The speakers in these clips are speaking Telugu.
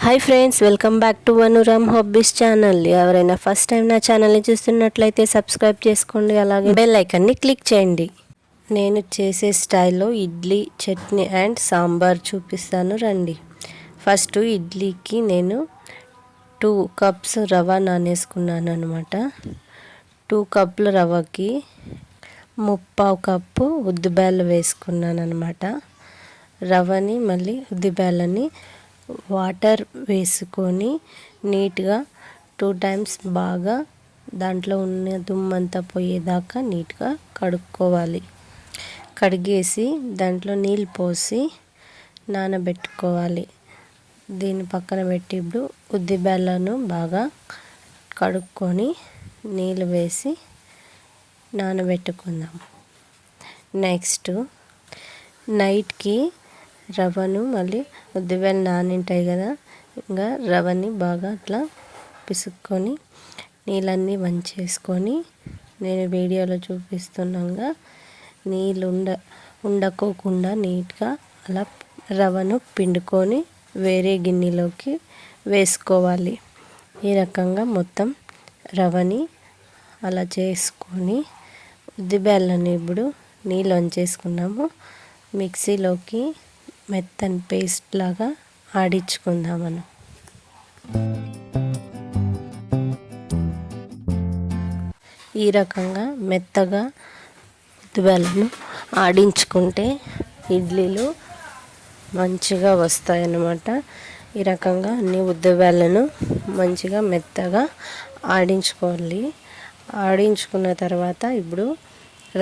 Hi friends, welcome back to Vanuram hobbies channel. ఎవరైనా ఫస్ట్ టైం నా ఛానల్ని చూస్తున్నట్లయితే సబ్స్క్రైబ్ చేసుకోండి, అలాగే బెల్ ఐకాన్ని క్లిక్ చేయండి. నేను చేసే స్టైల్లో ఇడ్లీ, చట్నీ అండ్ సాంబార్ చూపిస్తాను రండి. ఫస్ట్ ఇడ్లీకి నేను 2 కప్స్ రవ నానేసుకున్నాను అనమాట. 2 కప్పుల రవ్వకి 3/4 కప్పు ఉద్దిబేళ్ళు వేసుకున్నాను అనమాట. రవ్వని మళ్ళీ ఉద్దిబేళ్ళని వాటర్ వేసుకొని నీట్గా 2 టైమ్స్ బాగా దాంట్లో ఉన్న దుమ్మంతా పోయేదాకా నీట్గా కడుక్కోవాలి. కడిగేసి దాంట్లో నీళ్ళు పోసి నానబెట్టుకోవాలి. దీన్ని పక్కన పెట్టి ఇప్పుడు ఉద్దిబేళ్ళను బాగా కడుక్కొని నీళ్ళు వేసి నానబెట్టుకుందాం. నెక్స్ట్ నైట్కి రవ్వను మళ్ళీ ఉద్దిబేళ్ళు నానింటాయి కదా, ఇంకా రవ్వని బాగా అట్లా పిసుక్కొని నీళ్ళన్నీ వంచేసుకొని నేను వీడియోలో చూపిస్తున్నాగా నీళ్ళు ఉండకోకుండా నీట్గా అలా రవ్వను పిండుకొని వేరే గిన్నెలోకి వేసుకోవాలి. ఈ రకంగా మొత్తం రవ్వని అలా చేసుకొని ఉద్దిబేళ్ళని ఇప్పుడు నీళ్ళు వంచేసుకున్నాము. మిక్సీలోకి మెత్తని పేస్ట్ లాగా ఆడించుకుందాం మనం. ఈ రకంగా మెత్తగా ఉద్దిబేళ్ళను ఆడించుకుంటే ఇడ్లీలు మంచిగా వస్తాయన్నమాట. ఈ రకంగా అన్ని ఉద్దిబేళ్ళను మంచిగా మెత్తగా ఆడించుకోవాలి. ఆడించుకున్న తర్వాత ఇప్పుడు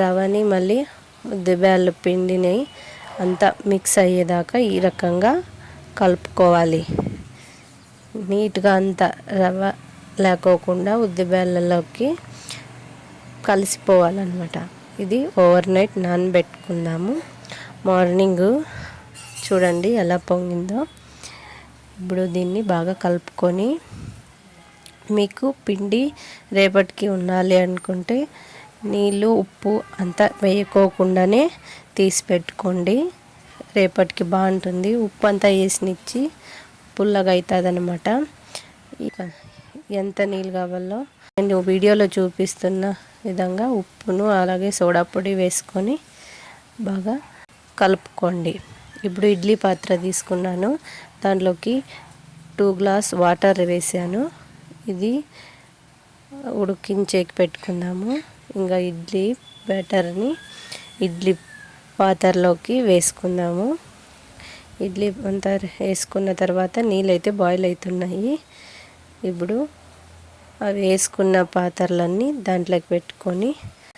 రవ్వని మళ్ళీ ఉద్దిబేళ్ళ పిండిని అంతా మిక్స్ అయ్యేదాకా ఈ రకంగా కలుపుకోవాలి. నీట్గా అంతా రవ్వ లేకోకుండా ఉద్దిబేళ్ళలోకి కలిసిపోవాలన్నమాట. ఇది ఓవర్ నైట్ నానబెట్టుకుందాము. మార్నింగ్ చూడండి ఎలా పొంగిందో. ఇప్పుడు దీన్ని బాగా కలుపుకొని మీకు పిండి రేపటికి ఉండాలి అనుకుంటే నీళ్ళు ఉప్పు అంతా వేయకోకుండానే తీసి పెట్టుకోండి. రేపటికి బాగుంటుంది. ఉప్పు అంతా వేసినిచ్చి పుల్లగా అవుతుంది అనమాట. ఇక ఎంత నీళ్ళు కావాలో నేను వీడియోలో చూపిస్తున్న విధంగా ఉప్పును అలాగే సోడా పొడి వేసుకొని బాగా కలుపుకోండి. ఇప్పుడు ఇడ్లీ పాత్ర తీసుకున్నాను. దాంట్లోకి 2 గ్లాస్ వాటర్ వేసాను. ఇది ఉడికించేకి పెట్టుకుందాము. ఇంకా ఇడ్లీ బ్యాటర్ని ఇడ్లీ పాత్రలోకి వేసుకుందాము. ఇడ్లీ అంతా వేసుకున్న తర్వాత నీళ్ళు అయితే బాయిల్ అవుతున్నాయి. ఇప్పుడు అవి వేసుకున్న పాత్రలన్నీ దాంట్లోకి పెట్టుకొని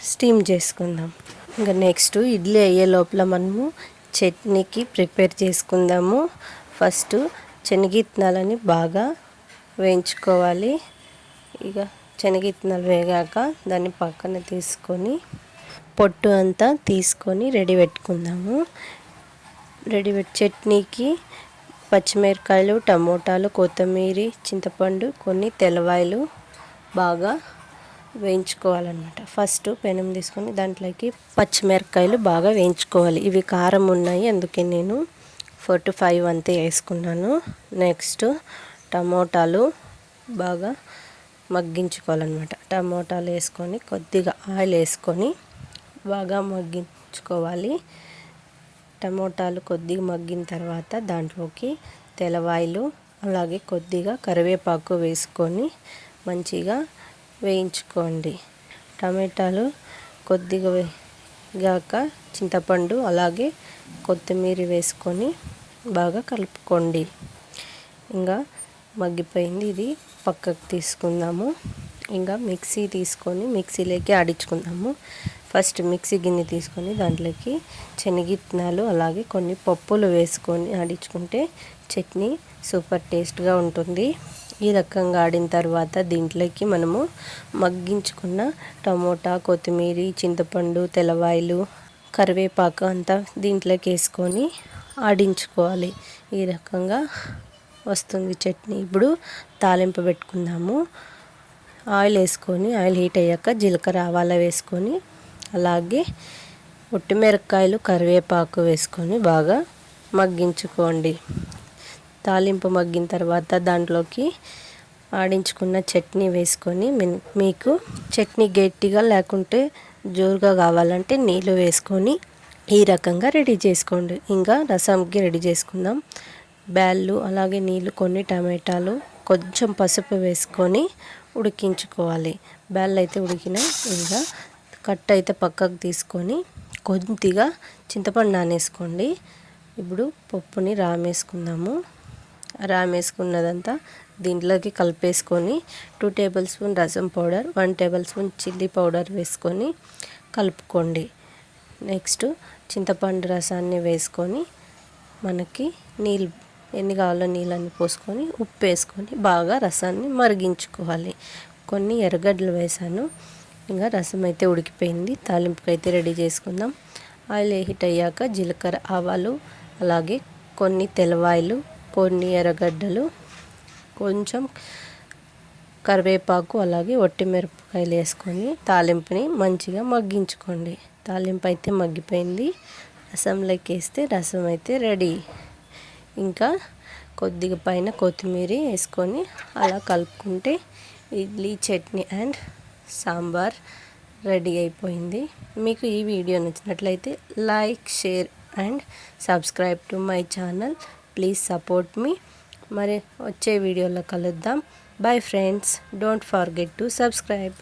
స్టీమ్ చేసుకుందాం. ఇంకా నెక్స్ట్ ఇడ్లీ అయ్యే లోపల మనము చట్నీకి ప్రిపేర్ చేసుకుందాము. ఫస్ట్ శనగిత్తనాలని బాగా వేయించుకోవాలి. ఇక శనగిత్తనాలు వేగాక దాన్ని పక్కన తీసుకొని పొట్టు అంతా తీసుకొని రెడీ పెట్టుకుందాము. చట్నీకి పచ్చిమిరకాయలు, టమోటాలు, కొత్తిమీర, చింతపండు, కొన్ని తెల్లవాయలు బాగా వేయించుకోవాలన్నమాట. ఫస్ట్ పెనం తీసుకొని దాంట్లోకి పచ్చిమిరకాయలు బాగా వేయించుకోవాలి. ఇవి కారం ఉన్నాయి, అందుకే నేను 4 to 5 అంతే వేసుకున్నాను. నెక్స్ట్ టమోటాలు బాగా మగ్గించుకోవాలన్నమాట. టమోటాలు వేసుకొని కొద్దిగా ఆయిల్ వేసుకొని బాగా మగ్గించుకోవాలి. టమోటాలు కొద్దిగా మగ్గిన తర్వాత దాంట్లోకి తెల్లవాయలు అలాగే కొద్దిగా కరివేపాకు వేసుకొని మంచిగా వేయించుకోండి. టమాటాలు కొద్దిగా వేగాక చింతపండు అలాగే కొత్తిమీర వేసుకొని బాగా కలుపుకోండి. ఇంకా మగ్గిపోయింది, ఇది పక్కకు తీసుకుందాము. ఇంకా మిక్సీ తీసుకొని మిక్సీలోకి ఆడించుకుందాము. ఫస్ట్ మిక్సీ గిన్నె తీసుకొని దాంట్లోకి శనగిత్తనాలు అలాగే కొన్ని పప్పులు వేసుకొని ఆడించుకుంటే చట్నీ సూపర్ టేస్ట్గా ఉంటుంది. ఈ రకంగా ఆడిన తర్వాత దీంట్లోకి మనము మగ్గించుకున్న టమోటా, కొత్తిమీర, చింతపండు, తెల్లవాయలు, కరివేపాకు అంతా దీంట్లోకి వేసుకొని ఆడించుకోవాలి. ఈ రకంగా వస్తుంది చట్నీ. ఇప్పుడు తాలింపు పెట్టుకుందాము. ఆయిల్ వేసుకొని ఆయిల్ హీట్ అయ్యాక జీలకర్ర, ఆవాలు వేసుకొని అలాగే ఒట్టిమిరపకాయలు, కరివేపాకు వేసుకొని బాగా మగ్గించుకోండి. తాలింపు మగ్గిన తర్వాత దాంట్లోకి ఆడించుకున్న చట్నీ వేసుకొని మీకు చట్నీ గట్టిగా లేకుంటే జోరుగా కావాలంటే నీళ్ళు వేసుకొని ఈ రకంగా రెడీ చేసుకోండి. ఇంకా రసంకి రెడీ చేసుకుందాం. బ్యాళ్ళు అలాగే నీళ్ళు కొన్ని టమాటాలు కొంచెం పసుపు వేసుకొని ఉడికించుకోవాలి. బ్యాళ్ళు అయితే ఉడికినాయి. ఇంకా కట్ అయితే పక్కకు తీసుకొని కొద్దిగా చింతపండు నానేసుకోండి. ఇప్పుడు పప్పుని రామేసుకుందాము. రామేసుకున్నదంతా దీంట్లోకి కలిపేసుకొని 2 టేబుల్ స్పూన్ రసం powder, 1 table spoon chilli powder వేసుకొని కలుపుకోండి. నెక్స్ట్ చింతపండు రసాన్ని వేసుకొని మనకి నీళ్ళు ఎన్ని కావాలో నీళ్ళని పోసుకొని ఉప్పు వేసుకొని బాగా రసాన్ని మరిగించుకోవాలి. కొన్ని ఎర్రగడ్డలు వేసాను. ఇంకా రసం అయితే ఉడికిపోయింది. తాలింపుకి అయితే రెడీ చేసుకుందాం. ఆయిల్ హీట్ అయ్యాక జీలకర్ర, ఆవాలు అలాగే కొన్ని తెల్లవాయలు, కొన్ని ఎర్రగడ్డలు, కొంచెం కరివేపాకు అలాగే మిరపకాయలు వేసుకొని తాలింపుని మంచిగా మగ్గించుకోండి. తాలింపు అయితే మగ్గిపోయింది. రసంలోకి వేస్తే రసం అయితే రెడీ. ఇంకా కొద్దిగా పైన కొత్తిమీర వేసుకొని అలా కలుపుకుంటే ఇడ్లీ, చట్నీ అండ్ సాంబార్ రెడీ అయిపోయింది. మీకు ఈ వీడియో నచ్చినట్లయితే like, share and subscribe to my channel. Please support me. మరి వచ్చే వీడియోలో కలుద్దాం. Bye friends. Don't forget to subscribe.